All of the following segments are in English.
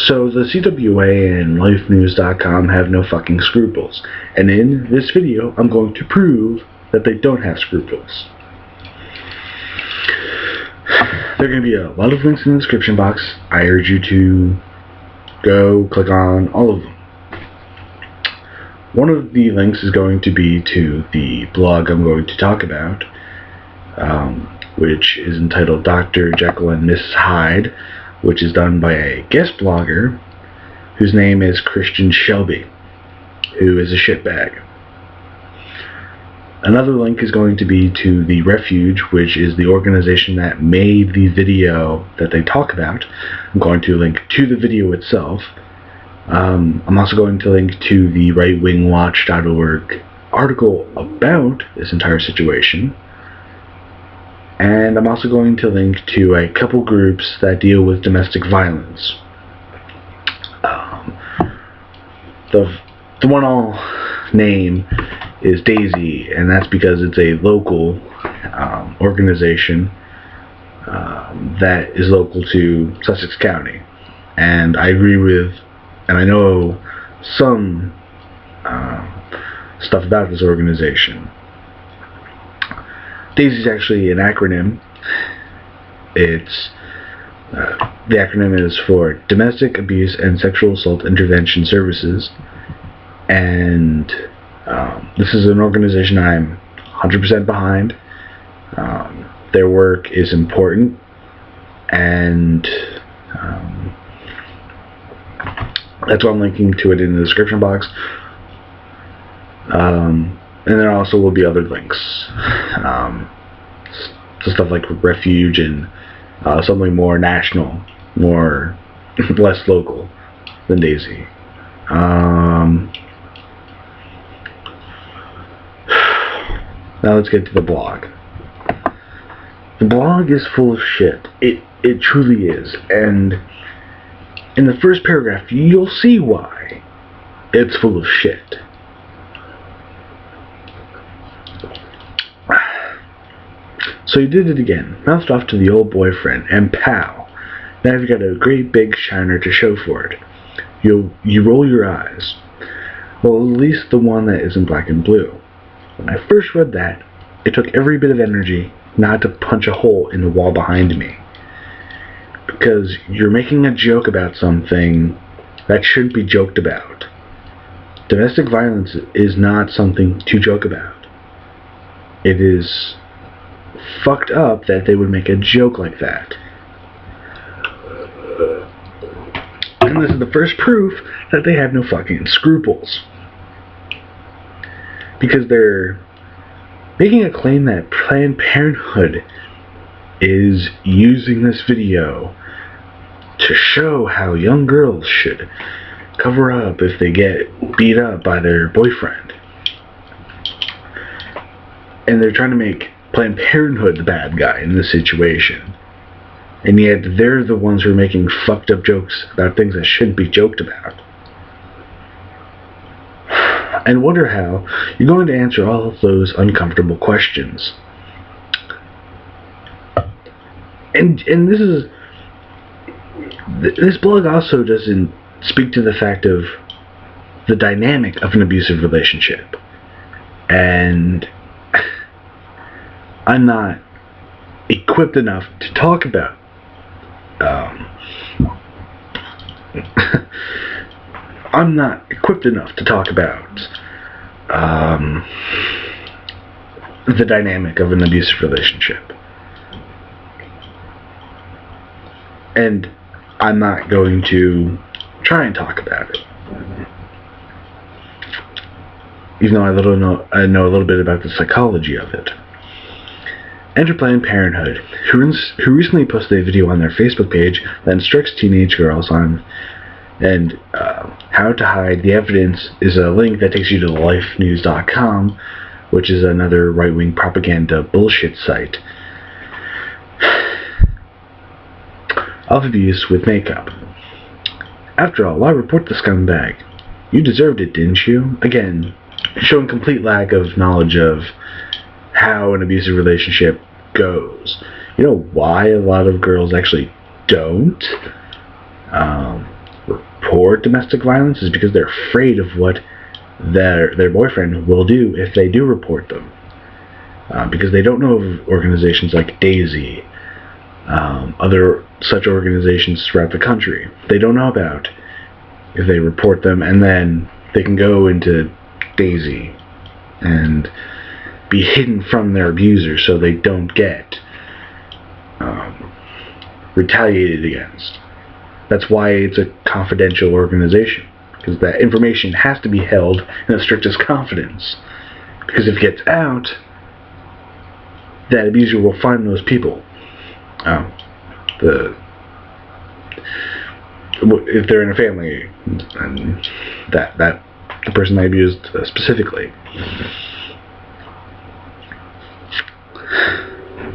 So the CWA and LifeNews.com have no fucking scruples, and in this video I'm going to prove that they don't have scruples. There are going to be a lot of links in the description box. I urge you to go click on all of them. One of the links is going to be to the blog I'm going to talk about, which is entitled Dr. Jekyll and Mrs. Hyde, which is done by a guest blogger whose name is Christian Shelby, who is a shitbag. Another link is going to be to The Refuge, which is the organization that made the video that they talk about. I'm going to link to the video itself. I'm also going to link to the rightwingwatch.org article about this entire situation. And I'm also going to link to a couple groups that deal with domestic violence. The one I'll name is Daisy, and that's because it's a local organization that is local to Sussex County. And I agree with, and I know some stuff about this organization. DAISY is actually an acronym. It's the acronym is for Domestic Abuse and Sexual Assault Intervention Services, and this is an organization I'm 100% behind. Their work is important, and that's why I'm linking to it in the description box. And there also will be other links to stuff like Refuge and something more national, more less local than Daisy. Now let's get to the blog. The blog is full of shit. It truly is. And in the first paragraph, you'll see why it's full of shit. So you did it again, mouthed off to the old boyfriend, and pow, now you've got a great big shiner to show for it. You roll your eyes. Well, at least the one that isn't black and blue. When I first read that, it took every bit of energy not to punch a hole in the wall behind me. Because you're making a joke about something that shouldn't be joked about. Domestic violence is not something to joke about. It is fucked up that they would make a joke like that. And this is the first proof that they have no fucking scruples. Because they're making a claim that Planned Parenthood is using this video to show how young girls should cover up if they get beat up by their boyfriend. And they're trying to make Planned Parenthood the bad guy in this situation. And yet they're the ones who are making fucked up jokes about things that shouldn't be joked about. And wonder how you're going to answer all of those uncomfortable questions. And this blog also doesn't speak to the fact of the dynamic of an abusive relationship. And I'm not equipped enough to talk about I'm not equipped enough to talk about the dynamic of an abusive relationship. And I'm not going to try and talk about it. Even though I know a little bit about the psychology of it. Enter Planned Parenthood, who recently posted a video on their Facebook page that instructs teenage girls on how to hide the evidence. Is a link that takes you to lifenews.com, which is another right-wing propaganda bullshit site, of abuse with makeup. After all, why report the scumbag? You deserved it, didn't you? Again, showing complete lack of knowledge of how an abusive relationship goes. You know why a lot of girls actually don't? report domestic violence is because they're afraid of what their boyfriend will do if they do report them. Because they don't know of organizations like Daisy, other such organizations throughout the country. They don't know about if they report them, and then they can go into Daisy and be hidden from their abuser so they don't get retaliated against. That's why it's a confidential organization, because that information has to be held in the strictest confidence. Because if it gets out, that abuser will find those people. If they're in a family, and that the person they abused specifically.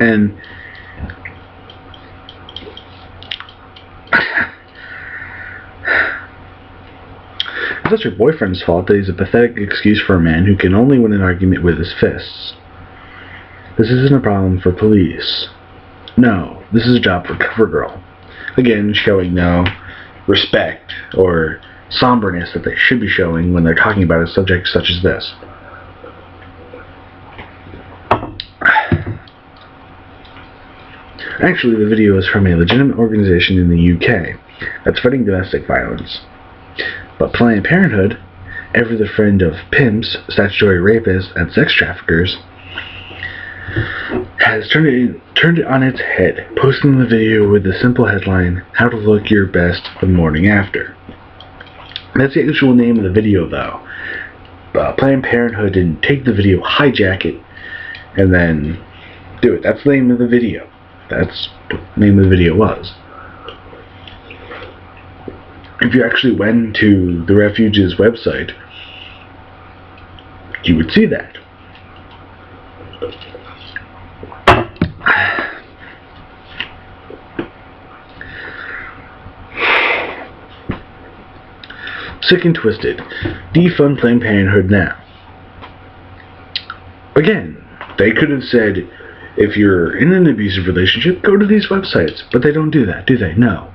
And it's not your boyfriend's fault that he's a pathetic excuse for a man who can only win an argument with his fists. This isn't a problem for police. No, this is a job for CoverGirl. Again, showing no respect or somberness that they should be showing when they're talking about a subject such as this. Actually, the video is from a legitimate organization in the UK that's fighting domestic violence. But Planned Parenthood, ever the friend of pimps, statutory rapists, and sex traffickers, has turned it on its head, posting the video with the simple headline, "How to Look Your Best the Morning After." That's the actual name of the video, though. Planned Parenthood didn't take the video, hijack it, and then do it. That's the name of the video. That's what the name of the video was. If you actually went to the refuge's website, you would see that. Sick and twisted. Defund Planned Parenthood now. Again, they could have said, if you're in an abusive relationship, go to these websites. But they don't do that, do they? No.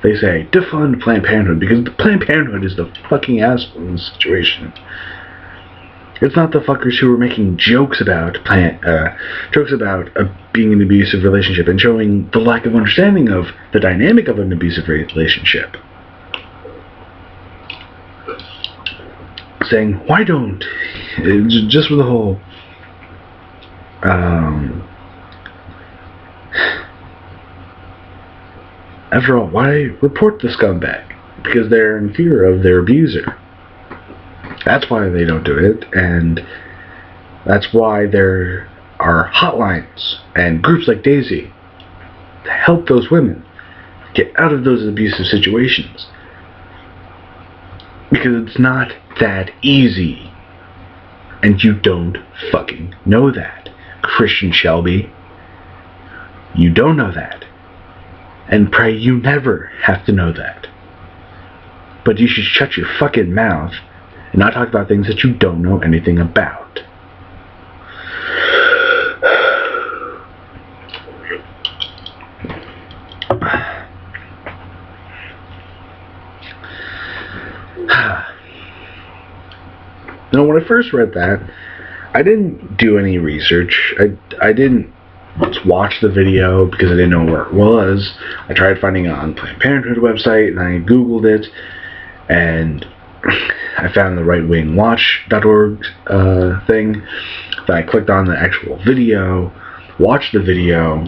They say, defund Planned Parenthood, because the Planned Parenthood is the fucking asshole in this situation. It's not the fuckers who are making jokes about being in an abusive relationship and showing the lack of understanding of the dynamic of an abusive relationship. Saying, why don't, just with the whole, after all, why report the scumbag? Because they're in fear of their abuser. That's why they don't do it, and that's why there are hotlines and groups like Daisy to help those women get out of those abusive situations. Because it's not that easy. And you don't fucking know that. Christian Shelby. You don't know that. And pray you never have to know that. But you should shut your fucking mouth and not talk about things that you don't know anything about. Now, when I first read that, I didn't do any research. I didn't watch the video because I didn't know where it was. I tried finding it on Planned Parenthood website, and I Googled it, and I found the rightwingwatch.org thing. Then I clicked on the actual video, watched the video,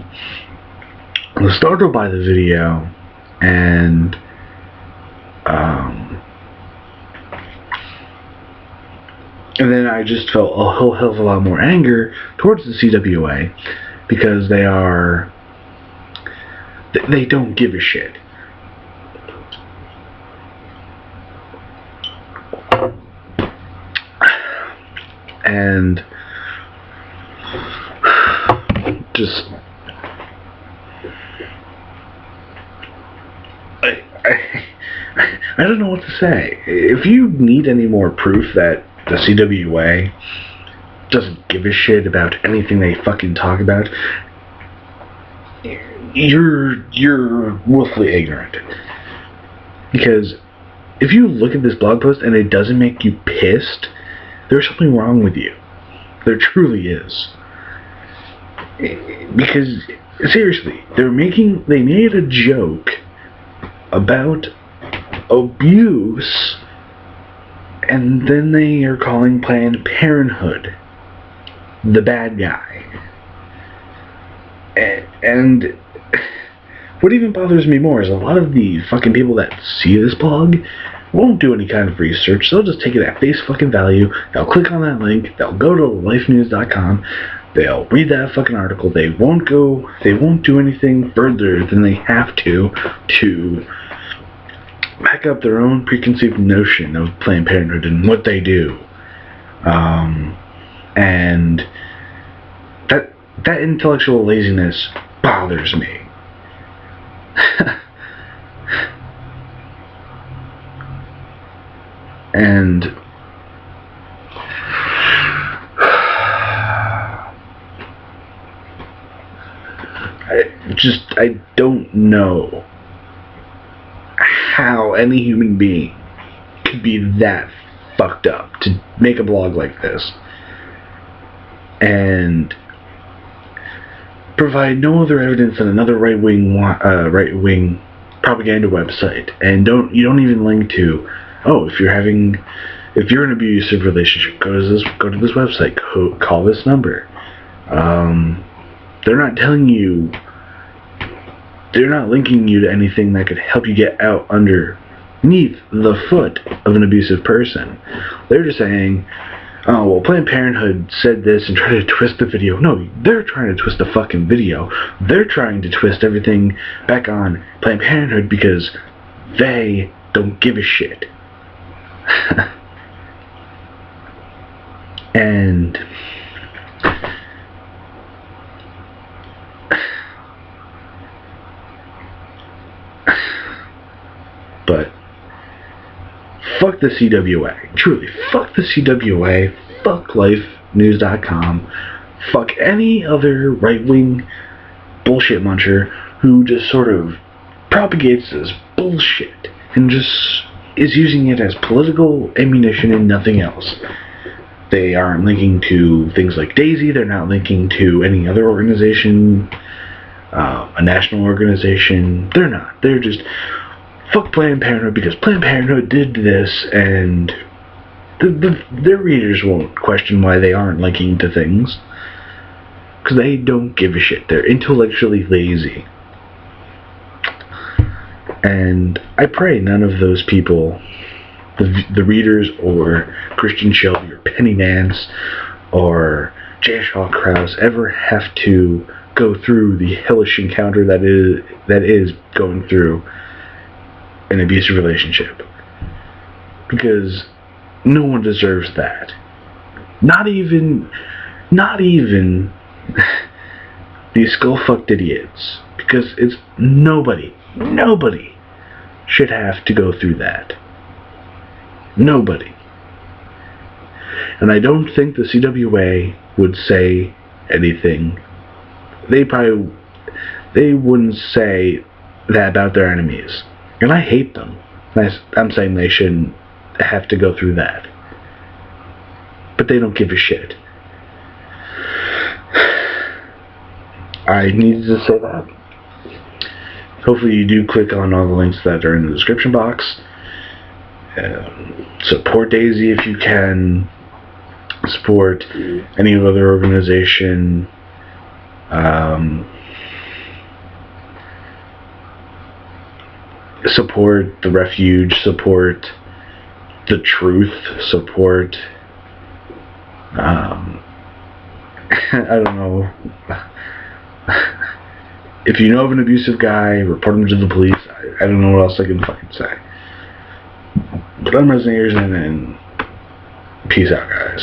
was startled by the video, and then I just felt a whole hell of a lot more anger towards the CWA because they don't give a shit. And just I don't know what to say. If you need any more proof that the CWA doesn't give a shit about anything they fucking talk about, you're willfully ignorant. Because if you look at this blog post and it doesn't make you pissed, there's something wrong with you. There truly is. Because, seriously, they made a joke about abuse, and then they are calling Planned Parenthood the bad guy. And what even bothers me more is a lot of the fucking people that see this blog won't do any kind of research. They'll just take it at face fucking value. They'll click on that link. They'll go to lifenews.com. They'll read that fucking article. They won't do anything further than they have to back up their own preconceived notion of Planned Parenthood and what they do. And that intellectual laziness bothers me. And I don't know how any human being could be that fucked up to make a blog like this and provide no other evidence than another right-wing propaganda website, and you don't even link to, oh, if you're in an abusive relationship, go to this website, call this number. They're not telling you, they're not linking you to anything that could help you get out underneath the foot of an abusive person. They're just saying, oh, well, Planned Parenthood said this and tried to twist the video. No, they're trying to twist the fucking video. They're trying to twist everything back on Planned Parenthood because they don't give a shit. And but fuck the CWA. Truly, fuck the CWA. Fuck lifenews.com. Fuck any other right-wing bullshit muncher who just sort of propagates this bullshit and just is using it as political ammunition and nothing else. They aren't linking to things like Daisy. They're not linking to any other organization, a national organization. They're not. They're just fuck Planned Parenthood because Planned Parenthood did this, and their readers won't question why they aren't linking to things. Because they don't give a shit. They're intellectually lazy. And I pray none of those people, the readers, or Christian Shelby, or Penny Nance, or J. Shaw Krause, ever have to go through the hellish encounter that is going through an abusive relationship. Because no one deserves that. Not even these skull-fucked idiots. Because it's nobody should have to go through that. Nobody. And I don't think the CWA would say anything. They wouldn't say that about their enemies. And I hate them. I'm saying they shouldn't have to go through that. But they don't give a shit. I needed to say that. Hopefully you do click on all the links that are in the description box. Support Daisy if you can. Support any other organization. Support the Refuge. Support the Truth. Support I don't know. If you know of an abusive guy, report him to the police. I don't know what else I can fucking say. But I'm Resident Ears in, and peace out, guys.